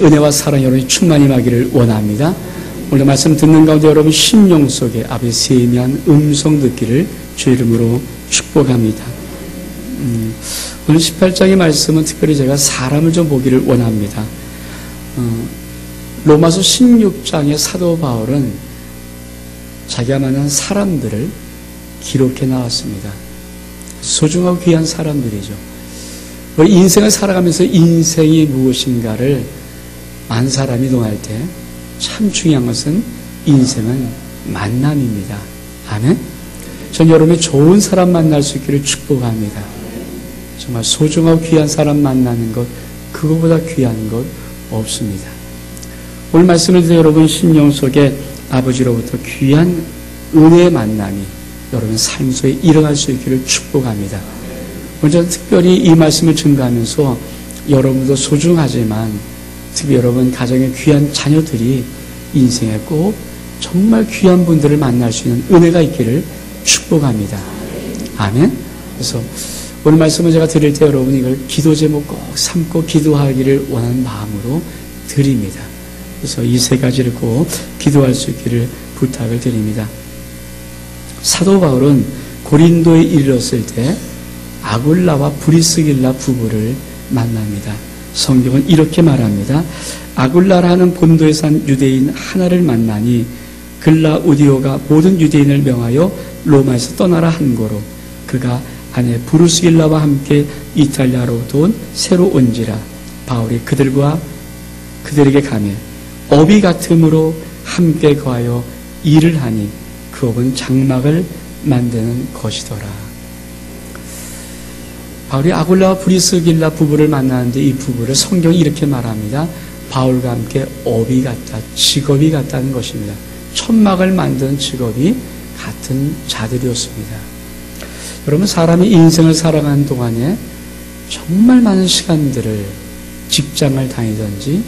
은혜와 사랑 여러분이 충만히 임하기를 원합니다. 오늘 말씀 듣는 가운데 여러분 심령 속에 아버지 세미한 음성 듣기를 주 이름으로 축복합니다. 오늘 18장의 말씀은 특별히 제가 사람을 좀 보기를 원합니다. 로마서 16장의 사도 바울은 자기가 만난 사람들을 기록해 나왔습니다. 소중하고 귀한 사람들이죠. 우리 인생을 살아가면서 인생이 무엇인가를 만 사람이 논할 때 참 중요한 것은 인생은 만남입니다. 아멘? 전 여러분이 좋은 사람 만날 수 있기를 축복합니다. 정말 소중하고 귀한 사람 만나는 것, 그거보다 귀한 것 없습니다. 오늘 말씀을 듣는 여러분 심령 속에 아버지로부터 귀한 은혜의 만남이 여러분 삶 속에 일어날 수 있기를 축복합니다. 오늘 저는 특별히 이 말씀을 증거하면서 여러분도 소중하지만 특히 여러분 가정의 귀한 자녀들이 인생에 꼭 정말 귀한 분들을 만날 수 있는 은혜가 있기를 축복합니다. 아멘. 그래서 오늘 말씀을 제가 드릴 때 여러분 이걸 기도 제목 꼭 삼고 기도하기를 원하는 마음으로 드립니다. 그래서 이 세 가지를 꼭 기도할 수 있기를 부탁을 드립니다. 사도 바울은 고린도에 이르렀을 때 아굴라와 브리스길라 부부를 만납니다. 성경은 이렇게 말합니다. 아굴라라는 본도에 산 유대인 하나를 만나니 글라우디오가 모든 유대인을 명하여 로마에서 떠나라 한 거로 그가 아내 브루스길라와 함께 이탈리아로부터 온 새로 온지라 바울이 그들에게 가매 업이 같음으로 함께 거하여 일을 하니 그 업은 장막을 만드는 것이더라. 바울이 아굴라와 브리스길라 부부를 만나는데 이 부부를 성경이 이렇게 말합니다. 바울과 함께 업이 같다, 직업이 같다는 것입니다. 천막을 만드는 직업이 같은 자들이었습니다. 여러분 사람이 인생을 살아가는 동안에 정말 많은 시간들을 직장을 다니든지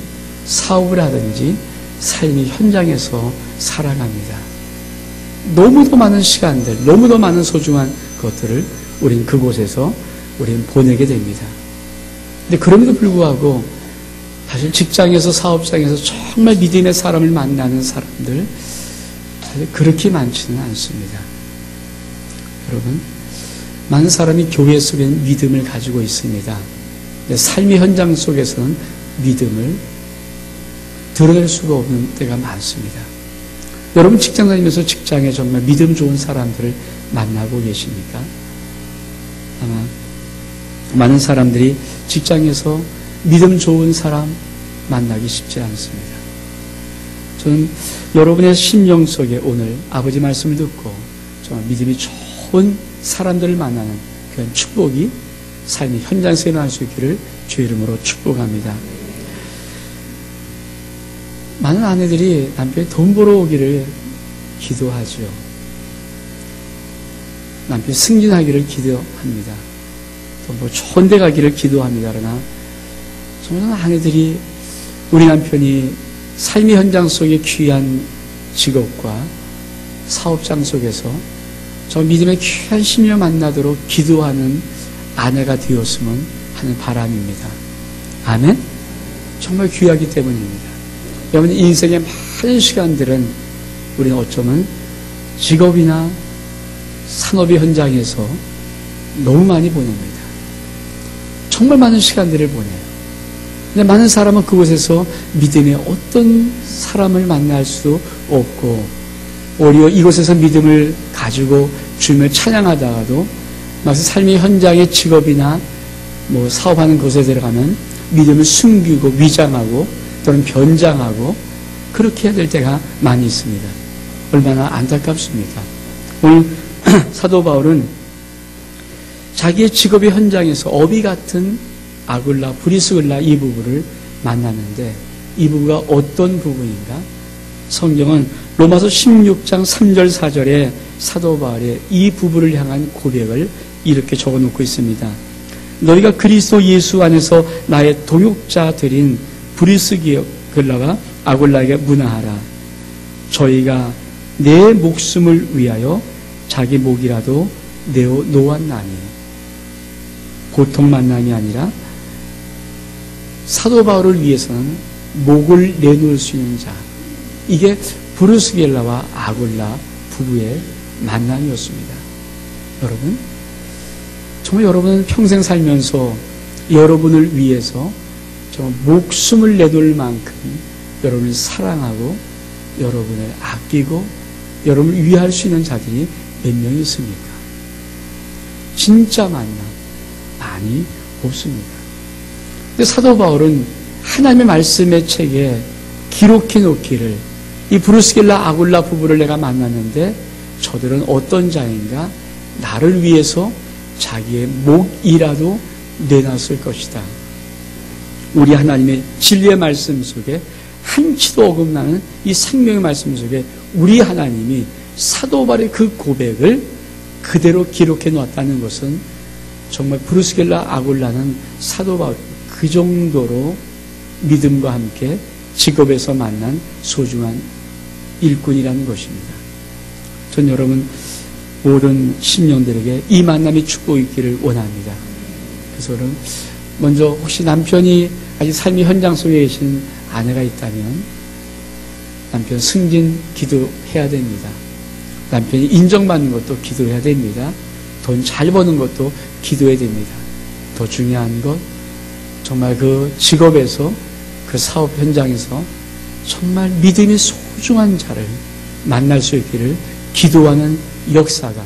사업을 하든지 삶의 현장에서 살아갑니다. 너무도 많은 시간들, 너무도 많은 소중한 것들을 우린 그곳에서 우리는 보내게 됩니다. 근데 그럼에도 불구하고 사실 직장에서 사업장에서 정말 믿음의 사람을 만나는 사람들 사실 그렇게 많지는 않습니다. 여러분 많은 사람이 교회 속에는 믿음을 가지고 있습니다. 근데 삶의 현장 속에서는 믿음을 드러낼 수가 없는 때가 많습니다. 여러분 직장 다니면서 직장에 정말 믿음 좋은 사람들을 만나고 계십니까? 아마 많은 사람들이 직장에서 믿음 좋은 사람 만나기 쉽지 않습니다. 저는 여러분의 심령 속에 오늘 아버지 말씀을 듣고 정말 믿음이 좋은 사람들을 만나는 그런 축복이 삶의 현장에서 일어날 수 있기를 주 이름으로 축복합니다. 많은 아내들이 남편이 돈 벌어오기를 기도하죠. 남편이 승진하기를 기도합니다. 뭐 좋은 데 가기를 기도합니다. 그러나 정말 아내들이 우리 남편이 삶의 현장 속의 귀한 직업과 사업장 속에서 저 믿음의 귀한 신을 만나도록 기도하는 아내가 되었으면 하는 바람입니다. 아멘? 정말 귀하기 때문입니다. 여러분 인생의 많은 시간들은 우리는 어쩌면 직업이나 산업의 현장에서 너무 많이 보냅니다. 정말 많은 시간들을 보내요. 근데 많은 사람은 그곳에서 믿음의 어떤 사람을 만날 수도 없고 오히려 이곳에서 믿음을 가지고 주님을 찬양하다가도 막상 삶의 현장의 직업이나 뭐 사업하는 곳에 들어가면 믿음을 숨기고 위장하고 또는 변장하고 그렇게 해야 될 때가 많이 있습니다. 얼마나 안타깝습니까? 오늘 사도 바울은 자기의 직업의 현장에서 어비 같은 아굴라, 브리스길라 이 부부를 만났는데 이 부부가 어떤 부부인가? 성경은 로마서 16장 3절 4절에 사도 바울의 이 부부를 향한 고백을 이렇게 적어놓고 있습니다. 너희가 그리스도 예수 안에서 나의 동역자들인 브리스길라와 아굴라에게 문하하라. 저희가 내 목숨을 위하여 자기 목이라도 내어 놓았나니 보통 만남이 아니라 사도 바울을 위해서는 목을 내놓을 수 있는 자. 이게 브루스겔라와 아굴라 부부의 만남이었습니다. 여러분, 정말 여러분은 평생 살면서 여러분을 위해서 정말 목숨을 내놓을 만큼 여러분을 사랑하고 여러분을 아끼고 여러분을 위할 수 있는 자들이 몇 명 있습니까? 진짜 만남 많이 없습니다. 근데 사도 바울은 하나님의 말씀의 책에 기록해 놓기를, 이 브루스겔라 아굴라 부부를 내가 만났는데 저들은 어떤 자인가? 나를 위해서 자기의 목이라도 내놨을 것이다. 우리 하나님의 진리의 말씀 속에 한치도 어긋나는 이 생명의 말씀 속에 우리 하나님이 사도 바울의 그 고백을 그대로 기록해 놓았다는 것은 정말 브루스겔라 아굴라는 사도 바울 그 정도로 믿음과 함께 직업에서 만난 소중한 일꾼이라는 것입니다. 전 여러분 모든 심령들에게 이 만남이 축복이 있기를 원합니다. 그래서 저는 먼저 혹시 남편이 아직 삶의 현장 속에 계신 아내가 있다면 남편 승진 기도해야 됩니다. 남편이 인정받는 것도 기도해야 됩니다. 돈 잘 버는 것도 기도해야 됩니다. 더 중요한 것, 정말 그 직업에서 그 사업 현장에서 정말 믿음이 소중한 자를 만날 수 있기를 기도하는 역사가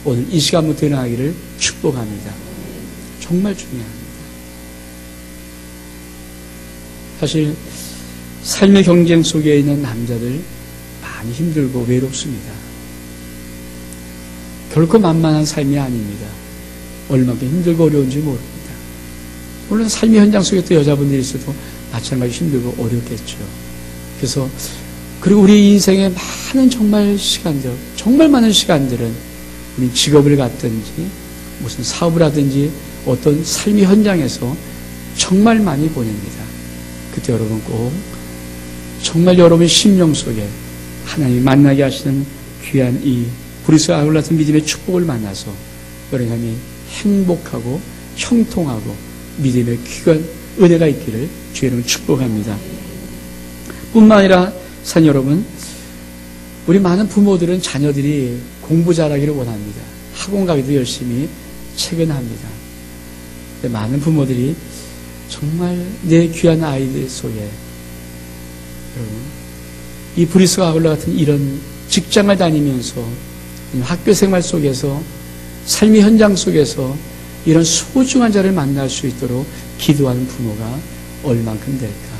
오늘 이 시간부터 일어나기를 축복합니다. 정말 중요합니다. 사실 삶의 경쟁 속에 있는 남자들 많이 힘들고 외롭습니다. 결코 만만한 삶이 아닙니다. 얼마나 힘들고 어려운지 모릅니다. 물론 삶의 현장 속에 또 여자분들이 있어도 마찬가지 힘들고 어렵겠죠. 그래서 그리고 우리 인생의 많은 정말 시간들, 정말 많은 시간들은 우리 직업을 갖든지 무슨 사업을 하든지 어떤 삶의 현장에서 정말 많이 보냅니다. 그때 여러분 꼭 정말 여러분의 심령 속에 하나님이 만나게 하시는 귀한 이 브루스겔라 아굴라 같은 믿음의 축복을 만나서 여러분이 행복하고 형통하고 믿음의 귀한 은혜가 있기를 주의 이름으로 축복합니다. 뿐만 아니라 산 여러분, 우리 많은 부모들은 자녀들이 공부 잘하기를 원합니다. 학원 가기도 열심히 체근합니다. 많은 부모들이 정말 내 귀한 아이들 속에 여러분 이 브루스겔라 아굴라 같은 이런 직장을 다니면서 학교 생활 속에서 삶의 현장 속에서 이런 소중한 자를 만날 수 있도록 기도하는 부모가 얼만큼 될까?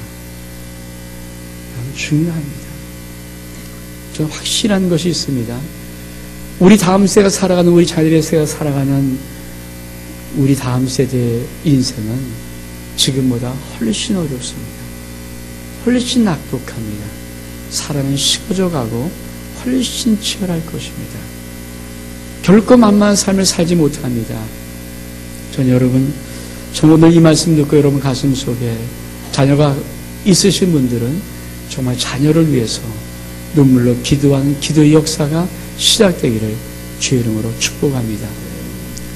중요합니다. 저는 확실한 것이 있습니다. 우리 다음 세대가 살아가는, 우리 자녀의 세대가 살아가는 우리 다음 세대의 인생은 지금보다 훨씬 어렵습니다. 훨씬 악독합니다. 사람은 식어져 가고 훨씬 치열할 것입니다. 결코 만만한 삶을 살지 못합니다. 전 여러분, 저 오늘 이 말씀 듣고 여러분 가슴 속에 자녀가 있으신 분들은 정말 자녀를 위해서 눈물로 기도하는 기도의 역사가 시작되기를 주의 이름으로 축복합니다.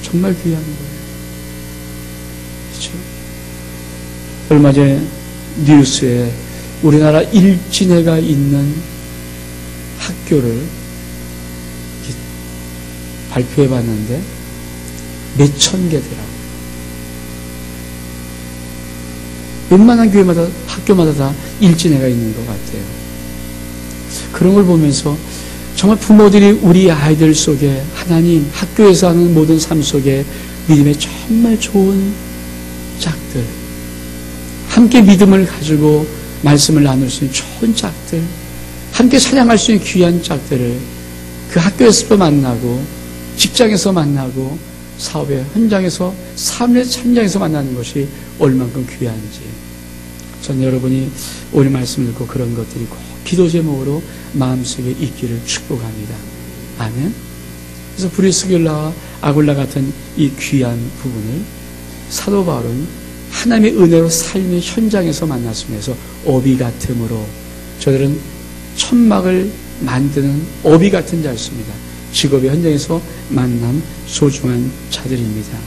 정말 귀한 거예요. 그렇죠? 얼마 전에 뉴스에 우리나라 일진회가 있는 학교를 발표해 봤는데 몇천 개더라고요. 웬만한 교회마다, 학교마다 다 일진회가 있는 것 같아요. 그런 걸 보면서 정말 부모들이 우리 아이들 속에 하나님, 학교에서 하는 모든 삶 속에 믿음의 정말 좋은 짝들, 함께 믿음을 가지고 말씀을 나눌 수 있는 좋은 짝들, 함께 찬양할 수 있는 귀한 짝들을 그 학교에서도 만나고 직장에서 만나고 사업의 현장에서 삶의 현장에서 만나는 것이 얼만큼 귀한지 전 여러분이 오늘 말씀을 듣고 그런 것들이 꼭 기도 제목으로 마음속에 있기를 축복합니다. 아멘. 그래서 브루스겔라와 아굴라 같은 이 귀한 부분을 사도 바울은 하나님의 은혜로 삶의 현장에서 만났으면서 어비 같음으로 저들은 천막을 만드는 어비 같은 자였습니다. 직업의 현장에서 만난 소중한 자들입니다.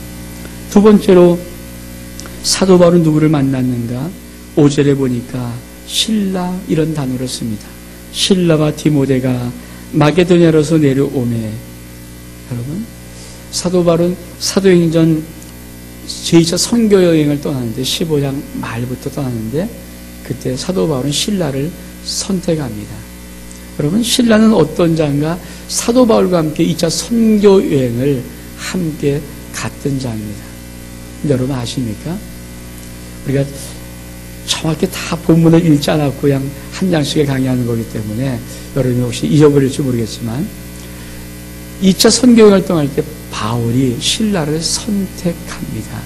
두 번째로 사도 바울은 누구를 만났는가? 5절에 보니까 신라 이런 단어를 씁니다. 신라와 디모데가 마게도냐로서 내려오매. 여러분, 사도 바울은 사도행전 제2차 선교 여행을 떠나는데 15장 말부터 떠나는데 그때 사도 바울은 신라를 선택합니다. 여러분, 신라는 어떤 자인가? 사도 바울과 함께 2차 선교 여행을 함께 갔던 자입니다. 여러분 아십니까? 우리가 정확히 다 본문을 읽지 않았고 그냥 한 장씩에 강의하는 거기 때문에 여러분이 혹시 잊어버릴지 모르겠지만 2차 선교 여행을 떠날 때 바울이 신라를 선택합니다.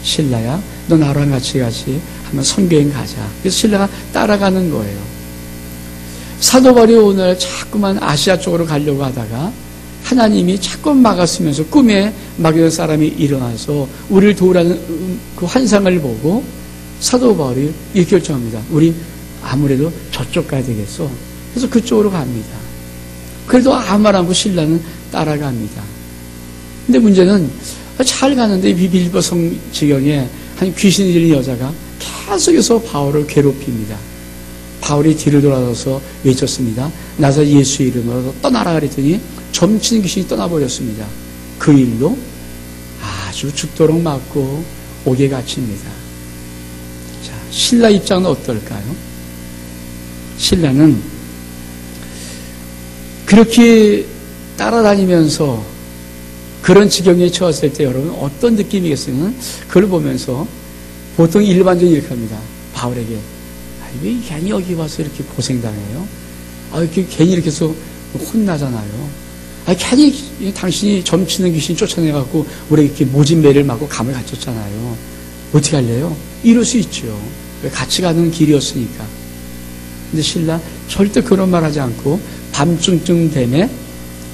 신라야, 너 나랑 같이 한번 선교여행 가자. 그래서 신라가 따라가는 거예요. 사도 바울이 오늘 자꾸만 아시아 쪽으로 가려고 하다가 하나님이 자꾸 막았으면서 꿈에 마게도냐 사람이 일어나서 우리를 도우라는 그 환상을 보고 사도 바울이 이렇게 결정합니다. 우리 아무래도 저쪽 가야 되겠어. 그래서 그쪽으로 갑니다. 그래도 아무 말 않고 신라는 따라갑니다. 근데 문제는 잘 가는데 빌립보 성 지경에 한 귀신이 들린 여자가 계속해서 바울을 괴롭힙니다. 바울이 뒤를 돌아서서 외쳤습니다. 나사렛 예수 이름으로 떠나라 그랬더니 점치는 귀신이 떠나버렸습니다. 그 일로 아주 죽도록 맞고 옥에 갇힙니다. 자, 신라 입장은 어떨까요? 신라는 그렇게 따라다니면서 그런 지경에 처했을 때 여러분 어떤 느낌이겠어요? 그걸 보면서 보통 일반적으로 이렇게 합니다. 바울에게 왜 괜히 여기 와서 이렇게 고생당해요? 이렇게 괜히 이렇게 해서 혼나잖아요. 괜히 당신이 점치는 귀신 쫓아내갖고 우리 이렇게 모진매를 맞고 감을 갇혔잖아요. 어떻게 할래요? 이럴 수 있죠. 같이 가는 길이었으니까. 근데 신라 절대 그런 말 하지 않고 밤중쯤 되매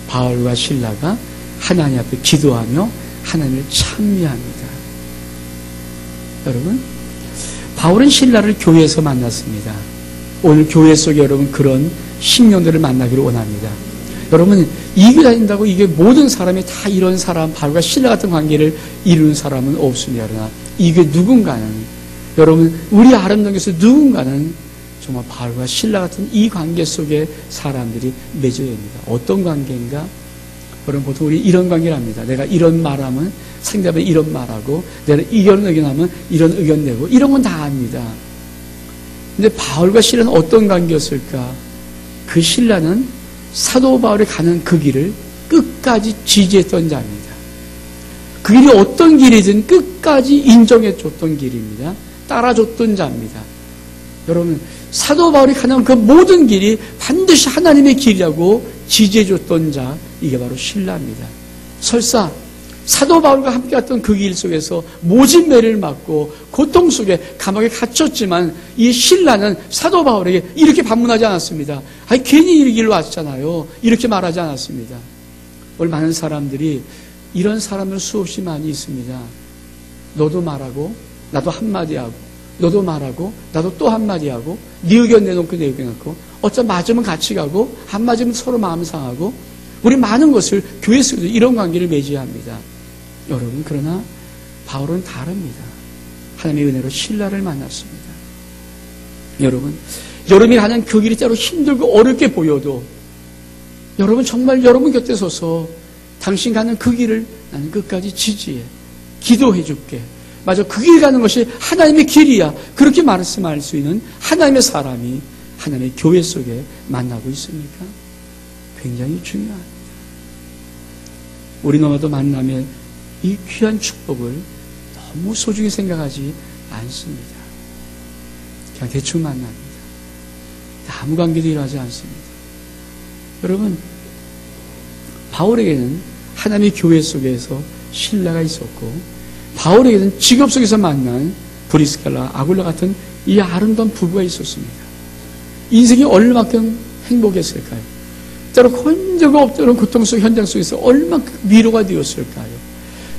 바울과 신라가 하나님 앞에 기도하며 하나님을 찬미합니다. 여러분, 바울은 신라를 교회에서 만났습니다. 오늘 교회 속에 여러분 그런 신령들을 만나기를 원합니다. 여러분, 이 교회 다닌다고 이게 모든 사람이 다 이런 사람, 바울과 신라 같은 관계를 이루는 사람은 없습니다. 그러나 이게 누군가는, 여러분, 우리 아름다운 교회에서 누군가는 정말 바울과 신라 같은 이 관계 속에 사람들이 맺어야 됩니다. 어떤 관계인가? 여러분, 보통 우리 이런 관계를 합니다. 내가 이런 말하면 상대방이 이런 말하고, 내가 이런 의견하면 이런 의견 내고, 이런 건 다 압니다. 근데 바울과 신라는 어떤 관계였을까? 그 신라는 사도 바울이 가는 그 길을 끝까지 지지했던 자입니다. 그 길이 어떤 길이든 끝까지 인정해줬던 길입니다. 따라줬던 자입니다. 여러분, 사도 바울이 가는 그 모든 길이 반드시 하나님의 길이라고 지지해줬던 자, 이게 바로 신라입니다. 설사 사도 바울과 함께 갔던 그 길 속에서 모진 매를 맞고 고통 속에 감옥에 갇혔지만 이 신라는 사도 바울에게 이렇게 반문하지 않았습니다. 괜히 이 길로 왔잖아요. 이렇게 말하지 않았습니다. 오늘 많은 사람들이 이런 사람들 수없이 많이 있습니다. 너도 말하고 나도 한마디 하고, 너도 말하고 나도 또 한마디 하고, 네 의견 내놓고 내 의견 내놓고, 어쩌면 맞으면 같이 가고 안 맞으면 서로 마음 상하고, 우리 많은 것을 교회 속에서 이런 관계를 맺어야 합니다. 여러분, 그러나 바울은 다릅니다. 하나님의 은혜로 신라를 만났습니다. 여러분, 여러분이 가는 그 길이 때로 힘들고 어렵게 보여도 여러분 정말 여러분 곁에 서서 당신 가는 그 길을 나는 끝까지 지지해, 기도해 줄게, 맞아, 그 길 가는 것이 하나님의 길이야, 그렇게 말씀할 수 있는 하나님의 사람이 하나님의 교회 속에 만나고 있습니까? 굉장히 중요합니다. 우리 너마도 만남의 이 귀한 축복을 너무 소중히 생각하지 않습니다. 그냥 대충 만납니다. 아무 관계도 일하지 않습니다. 여러분, 바울에게는 하나님의 교회 속에서 신라가 있었고, 바울에게는 직업 속에서 만난 브리스길라, 아굴라 같은 이 아름다운 부부가 있었습니다. 인생이 얼마큼 행복했을까요? 때로 혼자가 없던 고통 속 현장 속에서 얼마큼 위로가 되었을까요?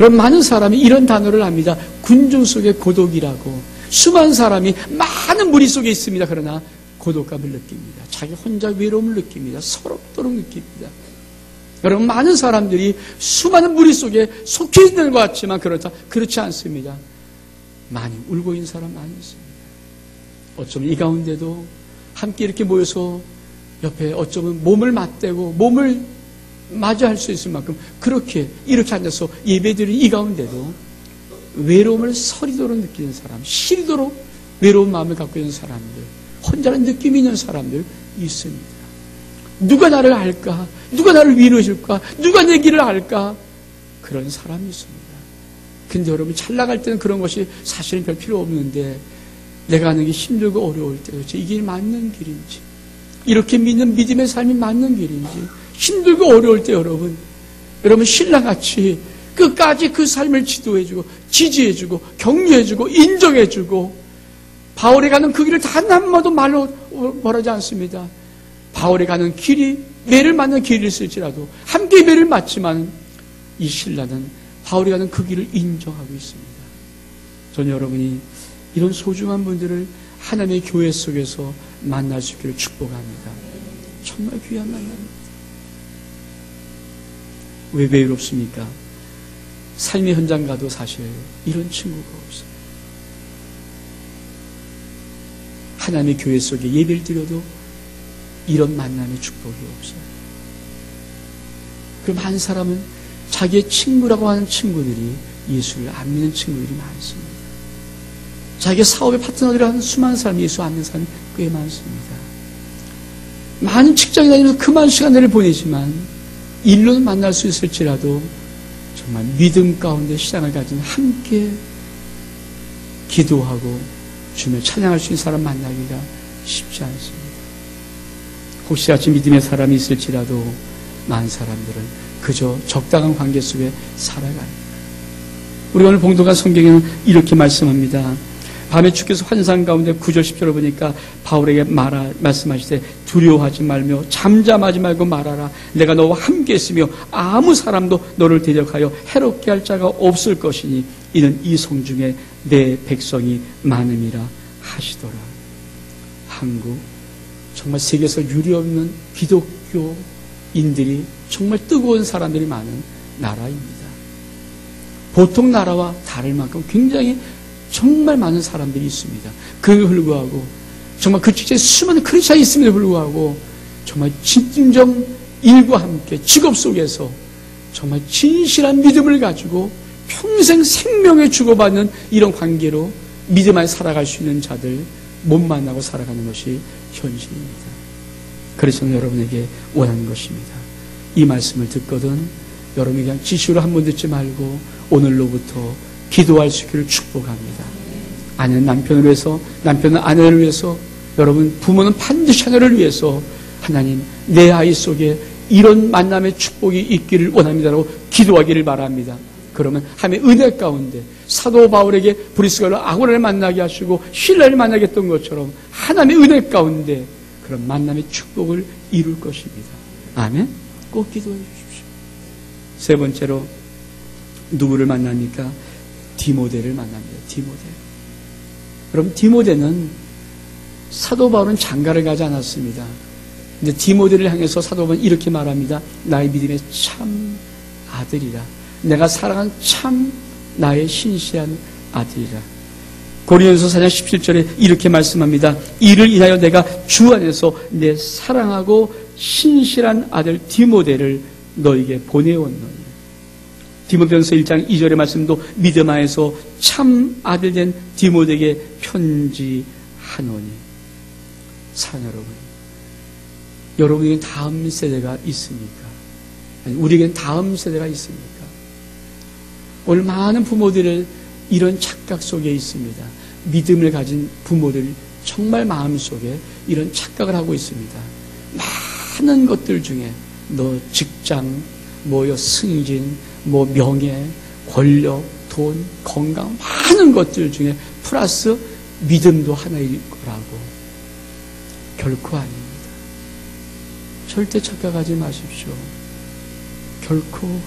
여러분, 많은 사람이 이런 단어를 합니다. 군중 속의 고독이라고. 수많은 사람이 많은 무리 속에 있습니다. 그러나 고독감을 느낍니다. 자기 혼자 외로움을 느낍니다. 서럽도록 느낍니다. 여러분, 많은 사람들이 수많은 무리 속에 속해 있는 것 같지만 그렇지 않습니다. 많이 울고 있는 사람 많이 있습니다. 어쩌면 이 가운데도 함께 이렇게 모여서 옆에 어쩌면 몸을 맞대고 몸을 맞이할 수 있을 만큼 그렇게 이렇게 앉아서 예배드리는 이 가운데도 외로움을 서리도록 느끼는 사람, 시리도록 외로운 마음을 갖고 있는 사람들, 혼자라는 느낌이 있는 사람들 있습니다. 누가 나를 알까? 누가 나를 위로해줄까? 누가 내 길을 알까? 그런 사람이 있습니다. 근데 여러분 잘 나갈 때는 그런 것이 사실은 별 필요 없는데 내가 하는 게 힘들고 어려울 때 도대체 이 길이 맞는 길인지, 이렇게 믿는 믿음의 삶이 맞는 길인지, 힘들고 어려울 때 여러분 신랑같이 끝까지 그 삶을 지도해주고 지지해주고 격려해주고 인정해주고, 바울이 가는 그 길을 단 한마디도 말로 말하지 않습니다. 바울이 가는 길이 매를 맞는 길이 있을지라도 함께 매를 맞지만 이 신라는 바울이 가는 그 길을 인정하고 있습니다. 저는 여러분이 이런 소중한 분들을 하나님의 교회 속에서 만날 수 있기를 축복합니다. 정말 귀한 만남입니다. 왜 외롭습니까? 삶의 현장 가도 사실 이런 친구가 없어요. 하나님의 교회 속에 예배를 드려도 이런 만남의 축복이 없어요. 그럼 한 사람은 자기의 친구라고 하는 친구들이 예수를 안 믿는 친구들이 많습니다. 자기의 사업의 파트너들이라 하는 수많은 사람이 예수 안 믿는 사람이 꽤 많습니다. 많은 직장에 다니면서 그만 시간을 보내지만 일로는 만날 수 있을지라도 정말 믿음 가운데 신앙을 가진 함께 기도하고 주며 찬양할 수 있는 사람 만나기가 쉽지 않습니다. 혹시 같이 믿음의 사람이 있을지라도 많은 사람들은 그저 적당한 관계 속에 살아갑니다. 우리 오늘 봉독한 성경에는 이렇게 말씀합니다. 밤에 주께서 환상 가운데 9절 10절을 보니까 바울에게 말씀하시되 두려워하지 말며 잠잠하지 말고 말하라. 내가 너와 함께 있으며 아무 사람도 너를 대적하여 해롭게 할 자가 없을 것이니 이는 이 성 중에 내 백성이 많음이라 하시더라. 한국 정말 세계에서 유례없는 기독교인들이 정말 뜨거운 사람들이 많은 나라입니다. 보통 나라와 다를 만큼 굉장히 정말 많은 사람들이 있습니다. 그럼에도 불구하고 정말 그 직장에 수많은 크리스찬이 있음에도 불구하고 정말 진정 일과 함께 직업 속에서 정말 진실한 믿음을 가지고 평생 생명을 주고받는 이런 관계로 믿음 안에 살아갈 수 있는 자들 못 만나고 살아가는 것이 현실입니다. 그래서 저는 여러분에게 원하는 것입니다. 이 말씀을 듣거든 여러분이 그냥 지시로 한 번 듣지 말고 오늘로부터 기도할 수 있기를 축복합니다. 아내는 남편을 위해서, 남편은 아내를 위해서, 여러분 부모는 반드시 하나를 위해서 하나님 내 아이 속에 이런 만남의 축복이 있기를 원합니다라고 기도하기를 바랍니다. 그러면 하나님의 은혜 가운데 사도 바울에게 브리스가로 아고라를 만나게 하시고 신라를 만나게 했던 것처럼 하나님의 은혜 가운데 그런 만남의 축복을 이룰 것입니다. 아멘. 꼭 기도해 주십시오. 세 번째로 누구를 만납니까? 디모데를 만납니다. 디모데. 그럼 디모데는 사도 바울은 장가를 가지 않았습니다. 근데 디모데를 향해서 사도 바울은 이렇게 말합니다. 나의 믿음의 참 아들이라. 내가 사랑한 참 나의 신실한 아들이라. 고린도서 4장 17절에 이렇게 말씀합니다. 이를 인하여 내가 주 안에서 내 사랑하고 신실한 아들 디모데를 너에게 보내었노니. 디모데전서 1장 2절의 말씀도 믿음 안에서 참 아들 된 디모데에게 편지하노니. 사랑하는 여러분, 여러분에겐 다음 세대가 있습니까? 아니, 우리에겐 다음 세대가 있습니까? 오늘 많은 부모들은 이런 착각 속에 있습니다. 믿음을 가진 부모들 정말 마음속에 이런 착각을 하고 있습니다. 많은 것들 중에 너 직장, 뭐요 승진, 뭐 명예, 권력, 돈, 건강 많은 것들 중에 플러스 믿음도 하나일 거라고. 결코 아닙니다. 절대 착각하지 마십시오. 결코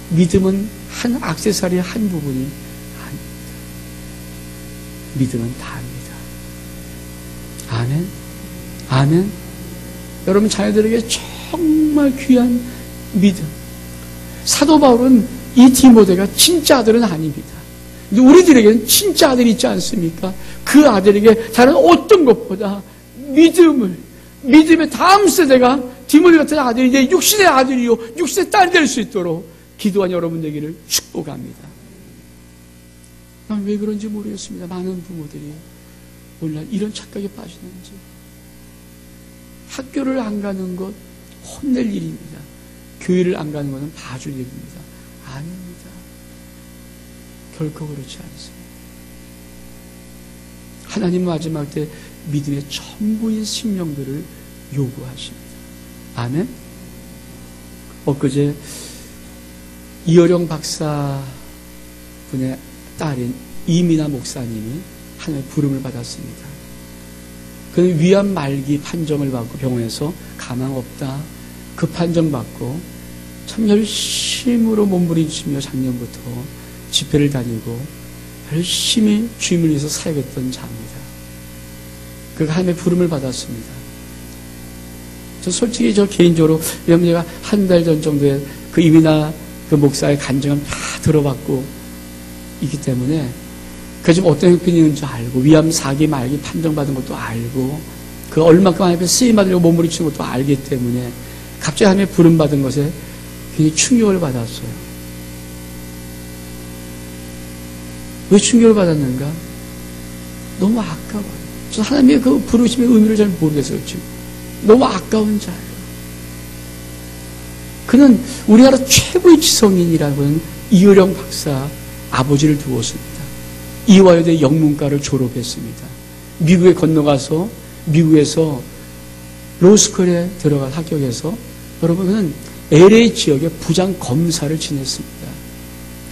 믿음은 한 액세서리의 한 부분이 아닙니다. 믿음은 다입니다. 아멘. 아멘. 여러분 자녀들에게 정말 귀한 믿음. 사도 바울은 이 디모데가 진짜 아들은 아닙니다. 근데 우리들에게는 진짜 아들이 있지 않습니까? 그 아들에게 다른 어떤 것보다 믿음의 다음 세대가 디모데 같은 아들이 이제 육신의 아들이요 육신의 딸이 될 수 있도록 기도한 여러분 되기를 축복합니다. 난 왜 그런지 모르겠습니다. 많은 부모들이 오늘날 이런 착각에 빠지는지. 학교를 안 가는 것 혼낼 일입니다. 교회를 안 가는 것은 봐줄 일입니다. 아닙니다. 결코 그렇지 않습니다. 하나님 마지막 때 믿음의 전부인 심령들을 요구하십니다. 아멘? 엊그제 이어령 박사 분의 딸인 이민아 목사님이 하나님의 부름을 받았습니다. 그는 위암 말기 판정을 받고 병원에서 가망 없다. 그 판정 받고 참 열심으로 몸부림치며 작년부터 집회를 다니고 열심히 주님을 위해서 사역했던 자입니다. 그가 하나님의 부름을 받았습니다. 솔직히 개인적으로 왜냐하면 제가 한 달 전 정도에 그 이민아 그 목사의 간증을 다 들어봤고 있기 때문에 그 지금 어떤 형편이었는지 알고 위암 4기 말기 판정받은 것도 알고 그 얼마큼 하나님께 쓰임받으려고 몸부림치는 것도 알기 때문에 갑자기 하나님의 부름받은 것에 굉장히 충격을 받았어요. 왜 충격을 받았는가? 너무 아까워요. 저 하나님의 그 부르심의 의미를 잘 모르겠어요. 지금 너무 아까운 자예요. 그는 우리나라 최고의 지성인이라고 하는 이어령 박사 아버지를 두었습니다. 이화여대 영문과를 졸업했습니다. 미국에 건너가서 미국에서 로스쿨에 들어가 합격해서 여러분은 LA 지역의 부장 검사를 지냈습니다.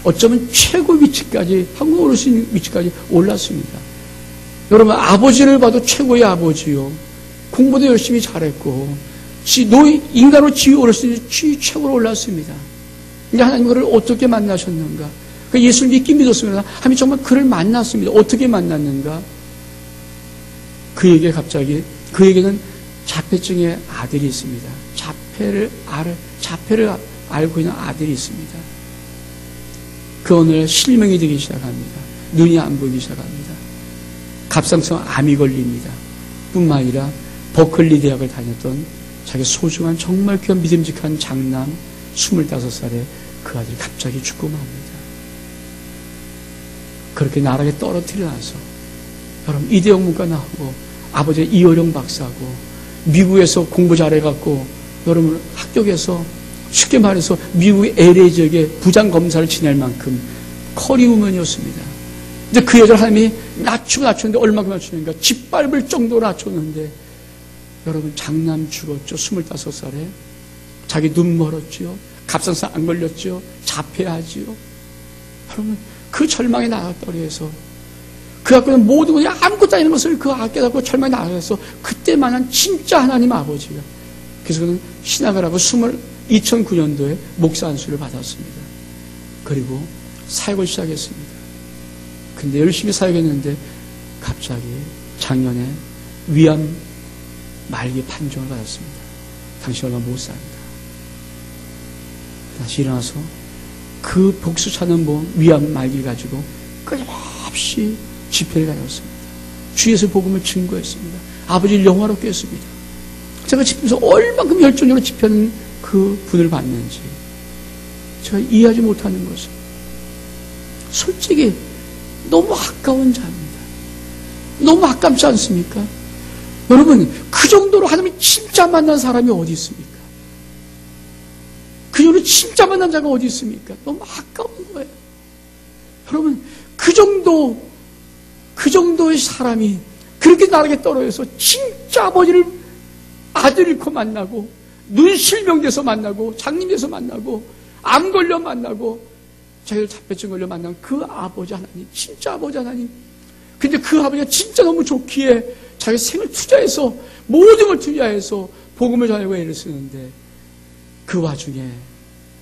어쩌면 최고 위치까지 한국 어르신 수 있는 위치까지 올랐습니다. 여러분 아버지를 봐도 최고의 아버지요. 공부도 열심히 잘했고 인간으로 지위 오를 수 있는 최고로 올랐습니다. 근데 하나님 그를 어떻게 만나셨는가? 그 예수를 믿긴 믿었습니다. 하나님 정말 그를 만났습니다. 어떻게 만났는가? 그에게는 자폐증의 아들이 있습니다. 자폐를 알고 있는 아들이 있습니다. 그 오늘 실명이 되기 시작합니다. 눈이 안 보이기 시작합니다. 갑상선 암이 걸립니다. 뿐만 아니라 버클리 대학을 다녔던 자기 소중한 정말 귀한 믿음직한 장남 25살의 그 아들이 갑자기 죽고 맙니다. 그렇게 나락에 떨어뜨려 놔서 여러분 이대영 문과 나오고 아버지 이어령 박사고 미국에서 공부 잘해갖고 여러분 합격해서 쉽게 말해서 미국의 LA 지역에 부장검사를 지낼 만큼 커리우먼이었습니다. 근데 그 여자를 하나님이 낮추는데 얼마큼 낮추는가? 짓밟을 정도로 낮췄는데 여러분 장남 죽었죠. 25살에 자기 눈 멀었죠. 갑상선 안 걸렸죠. 자폐하지요. 여러분 그 절망에 나갔다고 해서 그 갖고는 모든 것이 아무것도 아닌 것을 그 깨닫고 절망에 나가서 그때만한 진짜 하나님 아버지가 그래서 그는 신학을 하고 2009년도에 목사 안수를 받았습니다. 그리고 사역을 시작했습니다. 근데 열심히 사역했는데 갑자기 작년에 위암 말기 판정을 받았습니다. 당신 얼마 못 삽니다. 다시 일어나서 그 복수 찾는 위암 말기를 가지고 끊임없이 집회를 다녔습니다. 주에서 복음을 증거했습니다. 아버지를 영화롭게 했습니다. 제가 집회에서 얼만큼 열정적으로 집회하는 그 분을 봤는지 제가 이해하지 못하는 것은 솔직히 너무 아까운 자입니다. 너무 아깝지 않습니까? 여러분 그 정도로 하나님이 진짜 만난 사람이 어디 있습니까? 그 정도로 진짜 만난 자가 어디 있습니까? 너무 아까운 거예요. 여러분 그 정도의 사람이 그렇게 나락에 떨어져서 진짜 아버지를 아들 잃고 만나고 눈 실명돼서 만나고 장님돼서 만나고 암 걸려 만나고 자기를 자폐증 걸려 만난 그 아버지 하나님, 진짜 아버지 하나님. 근데 그 아버지가 진짜 너무 좋기에 자기 생을 투자해서 모든 걸 투자해서 복음을 전하고 애를 쓰는데 그 와중에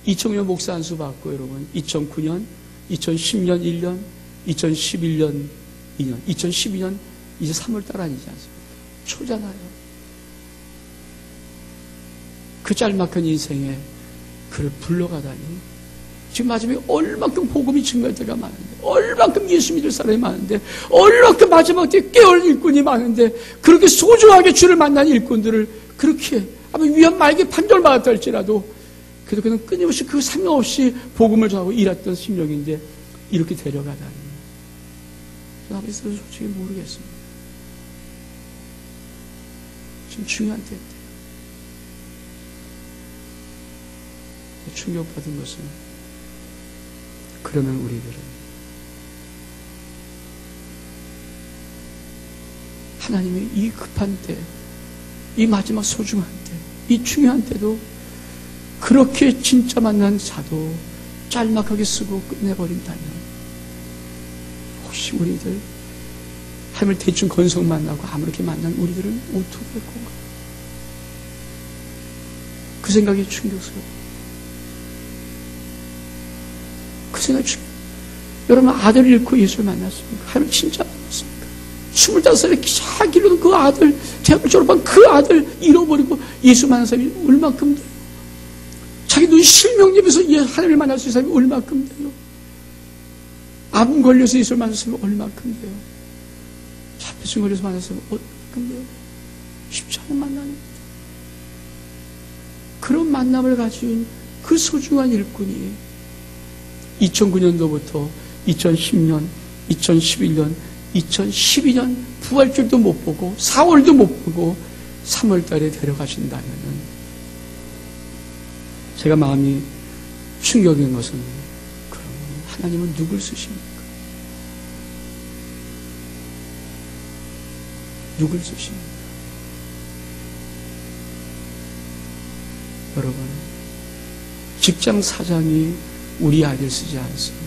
2009년 목사 안수 받고 여러분 2009년, 2010년 1년, 2011년 2년, 2012년 이제 3월달 아니지 않습니까? 초잖아요. 그 짤막한 인생에 그를 불러가다니 지금 마지막에 얼만큼 복음이 증거할 때가 많은데, 얼만큼 예수 믿을 사람이 많은데, 얼만큼 마지막 때 깨어있는 일꾼이 많은데, 그렇게 소중하게 주를 만난 일꾼들을 그렇게 아마 위험 말게 판정을 받았다 할지라도 그래도 그는 끊임없이 그 상관없이 복음을 전하고 일했던 심령인데 이렇게 데려가다니. 저는 아버지 솔직히 모르겠습니다. 지금 중요한 때인데 충격받은 것은, 그러면 우리들은 하나님의 이 급한 때, 이 마지막 소중한 때, 이 중요한 때도 그렇게 진짜 만난 자도 짤막하게 쓰고 끝내버린다면, 혹시 우리들 하나님을 대충 건성 만나고 아무렇게 만난 우리들은 어떻게 될 건가? 그 생각이 충격스러워요. 그 생각이 여러분, 아들을 잃고 예수를 만났습니까? 하나님 진짜 만났습니까? 25살에 기차 길로는 그 아들, 대학을 졸업한 그 아들 잃어버리고 예수 만난 사람이 얼마큼 돼요? 자기 눈 실명입에서 하나님을 만날 수 있는 사람이 얼마큼 돼요? 암 걸려서 예수를 만날 사람이 얼마큼 돼요? 자폐증 걸려서 만날 사람이 얼마큼 돼요? 쉽지 않은 만남입니다. 그런 만남을 가진 그 소중한 일꾼이 2009년도부터 2010년, 2011년, 2012년 부활절도 못 보고 4월도 못 보고 3월 달에 데려가신다면은, 제가 마음이 충격인 것은, 그럼 하나님은 누굴 쓰십니까? 누굴 쓰십니까? 여러분, 직장 사장이 우리 아이를 쓰지 않습니다.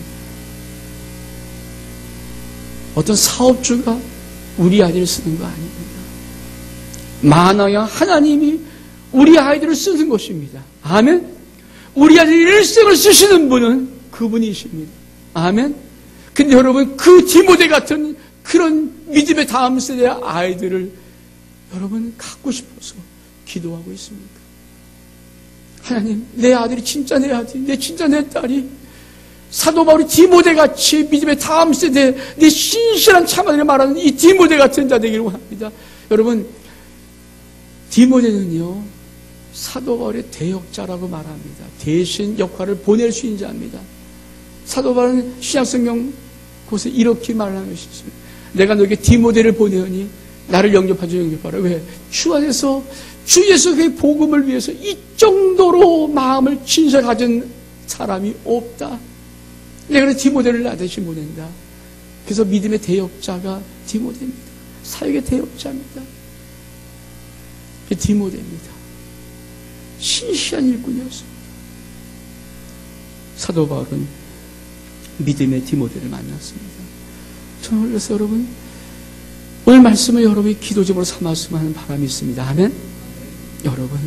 어떤 사업주가 우리 아이를 쓰는 거 아닙니다. 만왕의 하나님이 우리 아이들을 쓰는 것입니다. 아멘. 우리 아이들 일생을 쓰시는 분은 그분이십니다. 아멘. 근데 여러분, 그 디모데 같은 그런 믿음의 다음 세대의 아이들을 여러분 갖고 싶어서 기도하고 있습니까? 하나님, 내 아들이 진짜 내 아들이, 진짜 내 딸이 사도 바울이 디모데 같이 믿음의 다음 세대, 내 신실한 참아들을 말하는 이 디모데 같은 자 되기를 원합니다. 여러분, 디모데는요, 사도 바울의 대역자라고 말합니다. 대신 역할을 보낼 수 있는 자입니다. 사도 바울은 신약성경 곳에 이렇게 말하는 것이 있습니다. 내가 너에게 디모데를 보내오니 나를 영접하지 영접하라. 왜? 주 안에서 주 예수의 복음을 위해서 이 정도로 마음을 진실하게 가진 사람이 없다. 내가 디모데를 나 대신 보낸다. 그래서 믿음의 대역자가 디모데입니다. 사역의 대역자입니다. 디모데입니다. 신실한 일꾼이었습니다. 사도 바울은 믿음의 디모데를 만났습니다. 저는 그래서 여러분, 오늘 말씀을 여러분이 기도적으로 삼았으면 하는 바람이 있습니다. 아멘. 여러분,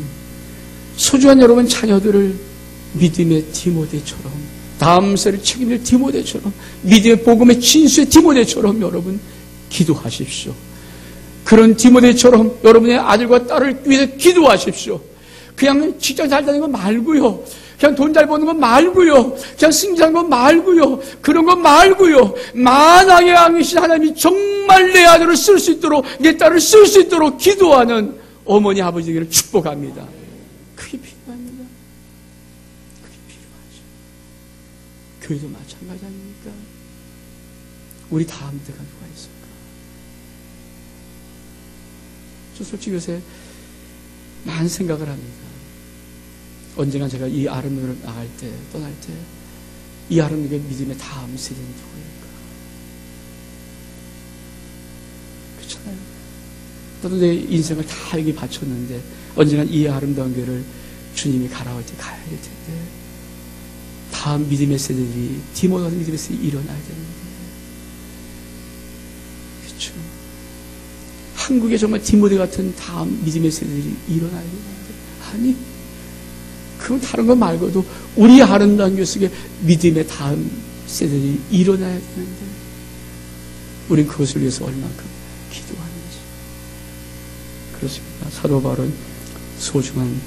소중한 여러분 자녀들을 믿음의 디모데처럼, 다음 세를 책임질 디모데처럼, 믿음의 복음의 진수의 디모데처럼 여러분 기도하십시오. 그런 디모데처럼 여러분의 아들과 딸을 위해서 기도하십시오. 그냥 직장 잘 다니는 거 말고요, 그냥 돈 잘 버는 거 말고요, 그냥 승진한 거 말고요, 그런 거 말고요, 만왕의 왕이신 하나님이 정말 내 아들을 쓸 수 있도록, 내 딸을 쓸 수 있도록 기도하는 어머니 아버지 되기를 축복합니다. 그게 필요합니다. 그게 필요하죠. 교회도 마찬가지 아닙니까? 우리 다음 때가 누가 있을까? 저 솔직히 요새 많은 생각을 합니다. 언젠가 제가 이 아름다움을 나갈 때, 떠날 때, 이 아름다움의 믿음의 다음 세대는 누구일까? 그렇잖아요. 나도 내 인생을 다 여기 바쳤는데 언젠가 이 아름다운 교회를 주님이 가라올 때 가야 될 텐데, 다음 믿음의 세대들이 디모데 같은 믿음의 세대들이 일어나야 되는데, 그렇죠? 한국에 정말 디모데 같은 다음 믿음의 세대들이 일어나야 되는데, 아니, 그건 다른 거 말고도 우리 아름다운 교회 속에 믿음의 다음 세대들이 일어나야 되는데, 우린 그것을 위해서 얼만큼 기도하는지. 그렇습니다. 사도 바울은 소중한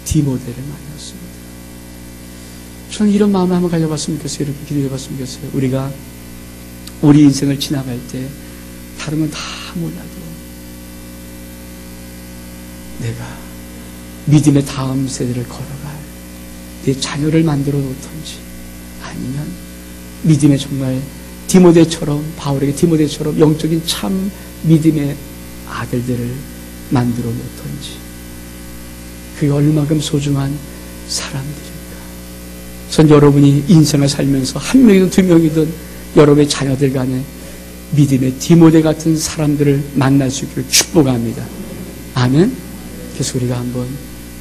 디모데를 만났습니다. 저는 이런 마음을 한번 가져봤으면 좋겠어요. 이렇게 기도해봤으면 좋겠어요. 우리가 우리 인생을 지나갈 때 다른 건 다 몰라도 내가 믿음의 다음 세대를 걸어갈 내 자녀를 만들어 놓던지, 아니면 믿음의 정말 디모데처럼, 바울에게 디모데처럼 영적인 참 믿음의 아들들을 만들어 놓던지, 그게 얼마큼 소중한 사람들일까. 전 여러분이 인생을 살면서 한 명이든 두 명이든 여러분의 자녀들 간에 믿음의 디모데 같은 사람들을 만날 수 있기를 축복합니다. 아멘. 그래서 우리가 한번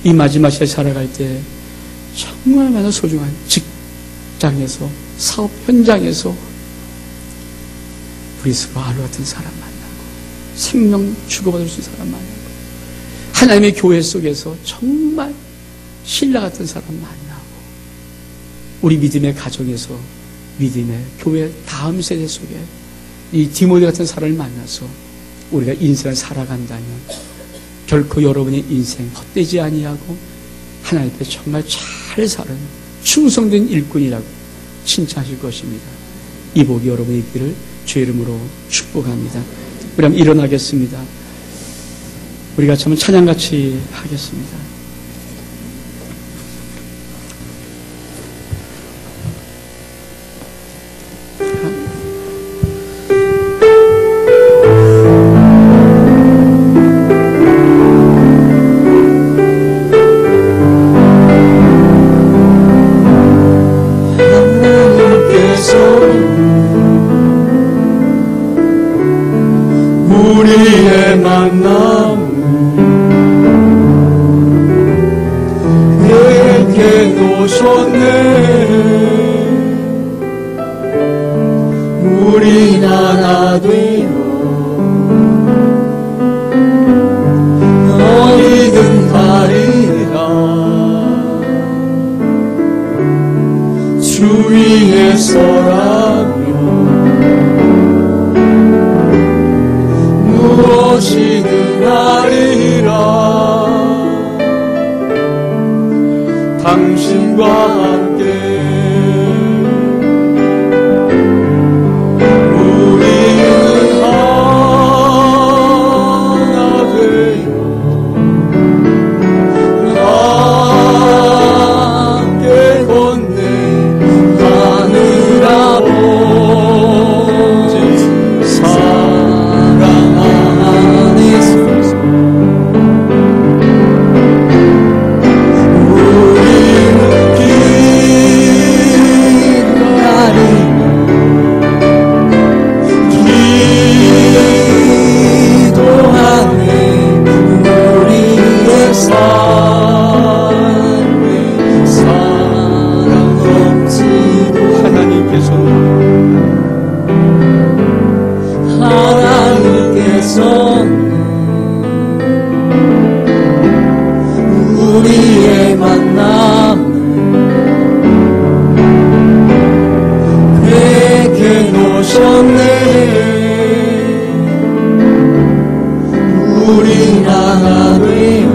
이 마지막 시대 살아갈 때 정말 소중한 직장에서, 사업 현장에서 우리 서로 하루 같은 사람 만나고, 생명 주고받을 수 있는 사람 만나고, 하나님의 교회 속에서 정말 신라 같은 사람 만나고, 우리 믿음의 가정에서 믿음의 교회 다음 세대 속에 이 디모데 같은 사람을 만나서 우리가 인생을 살아간다면 결코 여러분의 인생 헛되지 아니하고 하나님 앞에 정말 잘 사는 충성된 일꾼이라고 칭찬하실 것입니다. 이 복이 여러분의 있기를 주의 이름으로 축복합니다. 우리 한번 일어나겠습니다. 우리 같이 한번 찬양같이 하겠습니다. 우리의 만남 내게 놓으셨네. 우린 하나 되어 어디든 가리라. 주 위에 서라며 무엇이든 하리라. 당신과 함께 우리는 하나 되어 함께 걷네. 하늘 아버지 사랑 안에서 우리의 만남을 내게 놓으셨네. 우리 하나 되어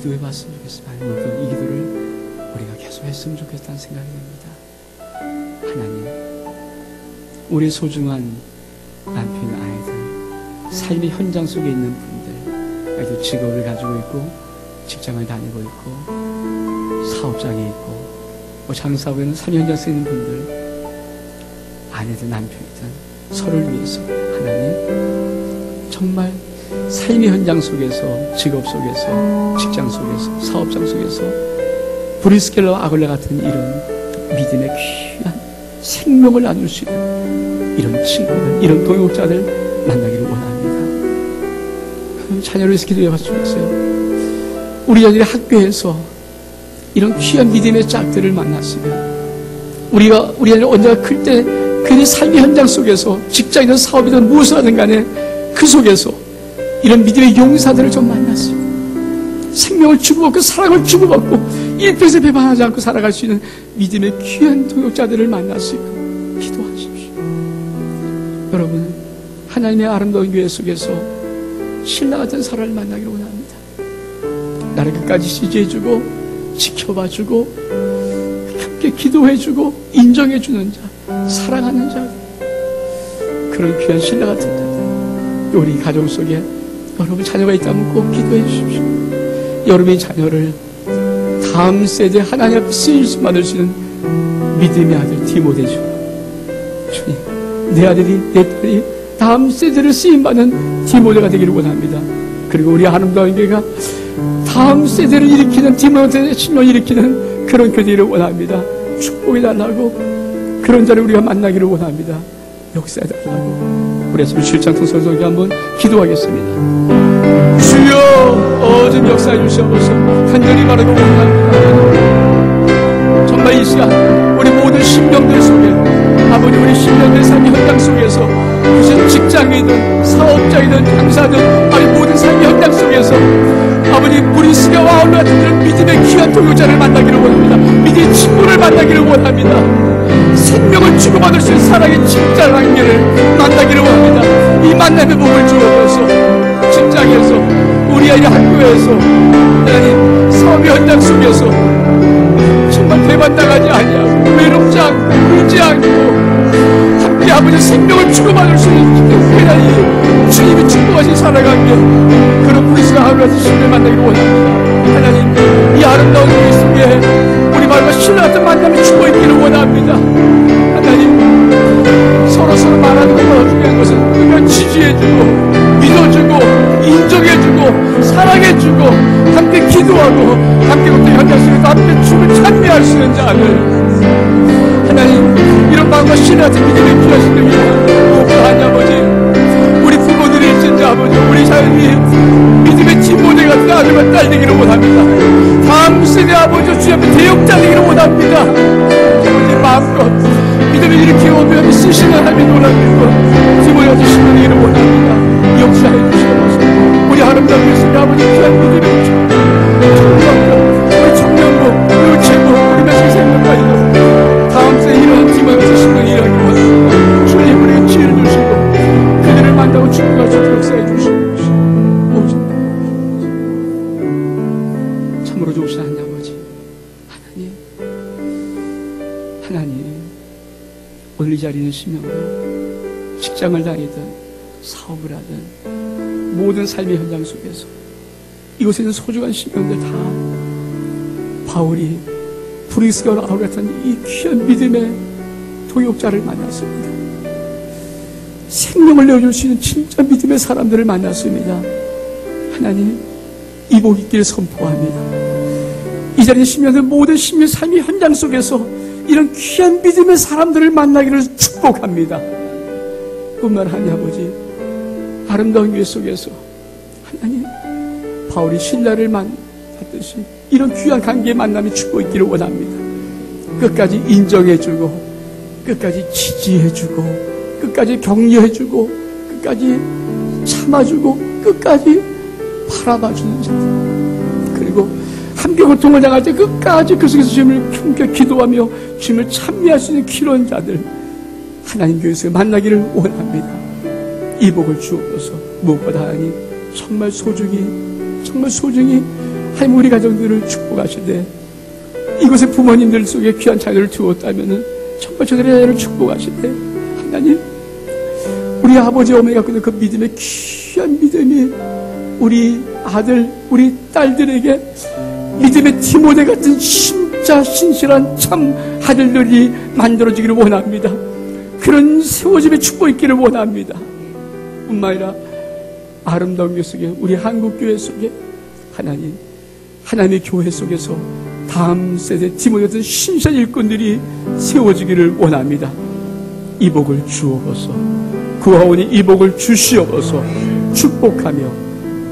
기도해 봤으면 좋겠습니다. 오늘도 이 기도를 우리가 계속 했으면 좋겠다는 생각이 듭니다. 하나님, 우리 소중한 남편, 아이들, 삶의 현장 속에 있는 분들, 아이들 직업을 가지고 있고 직장을 다니고 있고 사업장에 있고 장사하고 있는 삶의 현장 속에 있는 분들, 아내든 남편이든 서로를 위해서 하나님 정말 삶의 현장 속에서, 직업 속에서, 직장 속에서, 사업장 속에서 브리스켈러와 아굴레 같은 이런 믿음의 귀한 생명을 나눌 수 있는 이런 친구들, 이런 동역자들 만나기를 원합니다. 자녀를 위해서 기도해 봤으면 좋겠어요. 우리 자녀들이 학교에서 이런 귀한 믿음의 짝들을 만났으면 우리 자녀들 언제가 클 때 그들의 삶의 현장 속에서 직장이든 사업이든 무엇을 하든 간에 그 속에서 이런 믿음의 용사들을 좀 만났으면 생명을 주고받고 사랑을 주고받고 일평생 배반하지 않고 살아갈 수 있는 믿음의 귀한 동역자들을 만났으면 기도하십시오. 여러분, 하나님의 아름다운 교회 속에서 신라 같은 사람을 만나기를 원합니다. 나를 끝까지 지지해주고 지켜봐주고 함께 기도해주고 인정해주는 자, 사랑하는 자, 그런 귀한 신라 같은 자, 우리 가정 속에 여러분 자녀가 있다면 꼭 기도해 주십시오. 여러분의 자녀를 다음 세대 하나님 앞에 쓰임 받을 수 있는 믿음의 아들 디모데죠. 주님, 내 아들이, 내 딸이 다음 세대를 쓰임받는 디모데가 되기를 원합니다. 그리고 우리 아름다운 교회가 다음 세대를 일으키는 디모데의 신령을 일으키는 그런 교회를 원합니다. 축복해달라고, 그런 자를 우리가 만나기를 원합니다. 역사해달라고. 우리 예수님 7장 통성서기 한번 기도하겠습니다. 주여, 좀 역사해 주시옵소서. 간절히 바라고 원합니다. 정말 이 시간 우리 모든 심령들 속에, 아버지, 우리 심령들 삶의 현장 속에서 무슨 직장이든 사업장이든 강사든 아니 모든 삶의 현장 속에서 아버지 브리스가와 아울러 같은 그런 믿음의 귀한 동역자를 만나기를 원합니다. 믿음의 친구를 만나기를 원합니다. 생명을 주고받을 수 있는 사랑의 진짜 관계를 만나기를 원합니다. 이 만남의 복을 주옵소서. 직장에서, 우리 아이 학교에서, 하나님 사업의 현장 속에서 정말 배반당하지 아니하고 외롭지 않고 울지 않고 함께 아버지 생명을 주고받을 수 있는 하나님 주님이 축복하신 살아가기에 그런 브리스가 하루라도 신을 만나기를 원합니다. 하나님, 이 아름다운 길 속에 우리 말과 신뢰 같은 만남이 죽어있기를 원합니다. 하나님, 서로 말하는 것보다 중요한 것은 우리가 지지해주고 믿어주고 인정해주고 사랑해주고 함께 기도하고 함께 어떤 현장 속에서 함께 주를 찬미할 수 있는 자들, 하나님, 이런 마음과 신뢰 같은 믿음의 귀하신 분이 무엇보다 하냐 아버지, 우리 부모들이 진짜 아버지, 우리 자녀들이 믿음의 디모데 같은 아들과 딸 되기를 원합니다. 다음 세대 아버지 주 앞에 대역자 되기를 원합니다. 아버지, 마음껏 믿음을 일으키고 하나님 쓰시는 하나님의 놀랍고 디모데 같은 신뢰 되기를 원합니다. 역사해 주시옵소서. 우리 아름다운 예수님 아버지 귀한 믿음의 우리 청년부, 우리 최고, 우리 매신 생명까지도 다음 세대 이런 디모데 같은 신뢰 일하기를 원합니다. 주님, 우리에게 지혜를 주시고 그들을 만나고 축복할 수 있도록 역사해 주시옵소서. 참으로 좋으신 하나님 아버지, 하나님, 오늘 이 자리에 있는 신명들, 직장을 다니든 사업을 하든 모든 삶의 현장 속에서 이곳에 있는 소중한 신명들 다 바울이 브리스가와 아울 같은 이 귀한 믿음의 동역자를 만났습니다. 생명을 내어줄 수 있는 진짜 믿음의 사람들을 만났습니다. 하나님, 이 복 있기를 선포합니다. 이 자리에 신명들 모든 신명 삶의 현장 속에서 이런 귀한 믿음의 사람들을 만나기를 축복합니다. 뿐만 아니라 아버지, 아름다운 교회 속에서 하나님, 바울이 신라를 만났듯이 이런 귀한 관계의 만남이 죽고 있기를 원합니다. 끝까지 인정해주고 끝까지 지지해주고 끝까지 격려해주고 끝까지 참아주고 끝까지 바라봐주는 자들, 그리고 함께 고통을 당할 때 끝까지 그 속에서 주님을 함께 기도하며 주님을 찬미할 수 있는 귀한 자들, 하나님 교회에서 만나기를 원합니다. 이 복을 주옵소서. 무엇보다 하나님, 정말 소중히 하나님 우리 가정들을 축복하시되 이곳에 부모님들 속에 귀한 자녀를 두었다면 정말 저들의 자녀를 축복하시되 하나님 우리 아버지 어머니 갖고 있는 그 믿음의 귀한 믿음이 우리 아들 우리 딸들에게 믿음의 디모데 같은 진짜 신실한 참 아들들이 만들어지기를 원합니다. 그런 세워짐의 축복이 있기를 원합니다. 뿐만 아니라 아름다운 교회 속에 우리 한국교회 속에 하나님의 교회 속에서 다음 세대 디모데 같은 신실한 일꾼들이 세워지기를 원합니다. 이 복을 주옵소서. 구하오니 이 복을 주시옵소서. 축복하며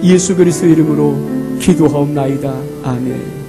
예수 그리스도의 이름으로 기도하옵나이다. 아멘.